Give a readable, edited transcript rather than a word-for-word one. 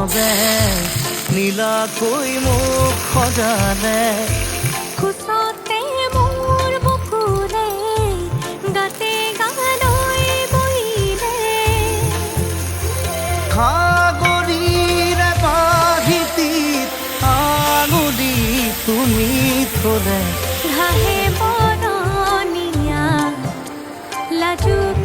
প্ৰণৱে নীলাকৈ মোক সজালে কোচতে মোৰ বকুলে গাতে গালৈ বহিলে সাগৰীৰে বাহিতিত আঙুলি তুমি থলে ঘাহে বৰণীয়া লাজুক